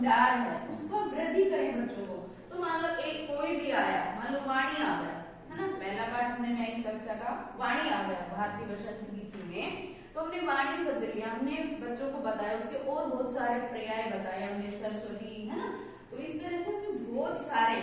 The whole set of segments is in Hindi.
भंडार है उसका वृद्धि करें बच्चों को। तो मान लो एक कोई भी आया, मान लो वाणी आ गया, है ना, पहला पाठ हमने 9वीं कक्षा का वाणी आ गया भारतीय वसंत ऋतु में, तो हमने वाणी शब्द लिया, हमने बच्चों को बताया, उसके और बहुत सारे पर्याय बताए हमने, सरस्वती, है ना। तो इस तरह से हमने बहुत सारे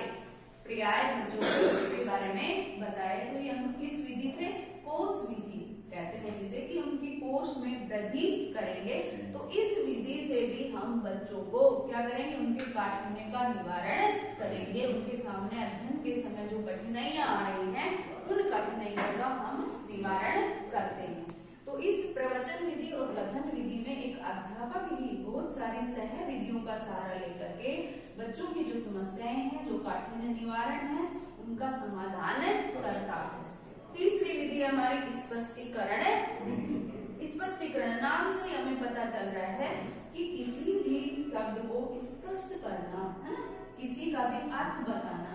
पर्याय बच्चों को उसके बारे में बताए। तो ये हम किस विधि से, कोश विधि कहते हैं जिसे, कि उनकी कोश में वृद्धि करेंगे। तो इस विधि से भी हम बच्चों को क्या करेंगे, उनके काठिन्य का निवारण करेंगे, उनके सामने अध्ययन के समय जो कठिनाइयां आ रही हैं उन कठिनाइयों का हम निवारण करते हैं। तो इस प्रवचन विधि और कथन विधि में एक अध्यापक ही बहुत सारी सह विधियों का सहारा लेकर के बच्चों की जो समस्याएं हैं, जो काठिन्य निवारण है, उनका समाधान करता है। तीसरी विधि हमारी स्पष्टीकरण विधि। स्पष्टीकरण नाम से हमें पता चल रहा है कि किसी भी शब्द को स्पष्ट करना, है ना, किसी का भी अर्थ बताना।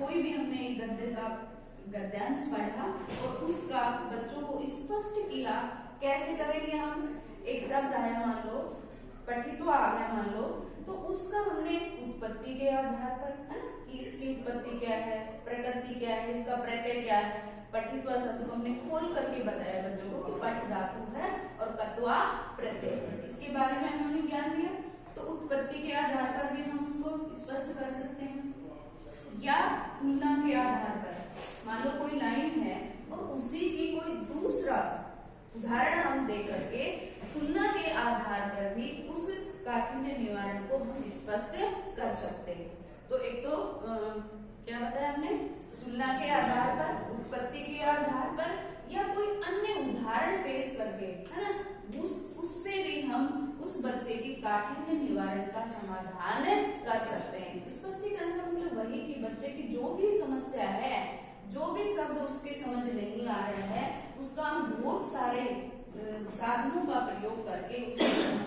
कोई भी हमने एक गद्य का गद्यांश पढ़ा और उसका बच्चों को स्पष्ट किया, कैसे करेंगे हम, एक शब्द आया मान लो, पठित्वा आ गया मान लो, तो उसका हमने उत्पत्ति के आधार पर, है ना, कि इसकी उत्पत्ति क्या है, प्रकृति क्या है, इसका प्रत्यय क्या है, पठित्वा शब्द को हमने खोल करके बताया बच्चों को कि पठ धातु है और कत्वा प्रत्यय, इसके बारे में हमने ज्ञान दिया। तो उत्पत्ति के आधार पर भी हम उसको स्पष्ट कर सकते हैं, या तुलना के आधार पर, मान लो कोई लाइन है और उसी की कोई दूसरा उदाहरण हम दे करके तुलना के आधार पर भी उस काठिन्य निवारण को हम स्पष्ट कर सकते हैं। तो एक तो क्या बताया हमने, तुलना के आधार पर, उत्पत्ति के आधार पर, या कोई अन्य उदाहरण पेश करके, है ना, उससे भी हम उस बच्चे की काठिन्य निवारण का समाधान कर सकते हैं। स्पष्टीकरण का मतलब वही कि बच्चे की जो भी समस्या है, जो भी शब्द उसके समझ नहीं आ रहे हैं, उसका हम बहुत सारे साधनों का प्रयोग करके उसका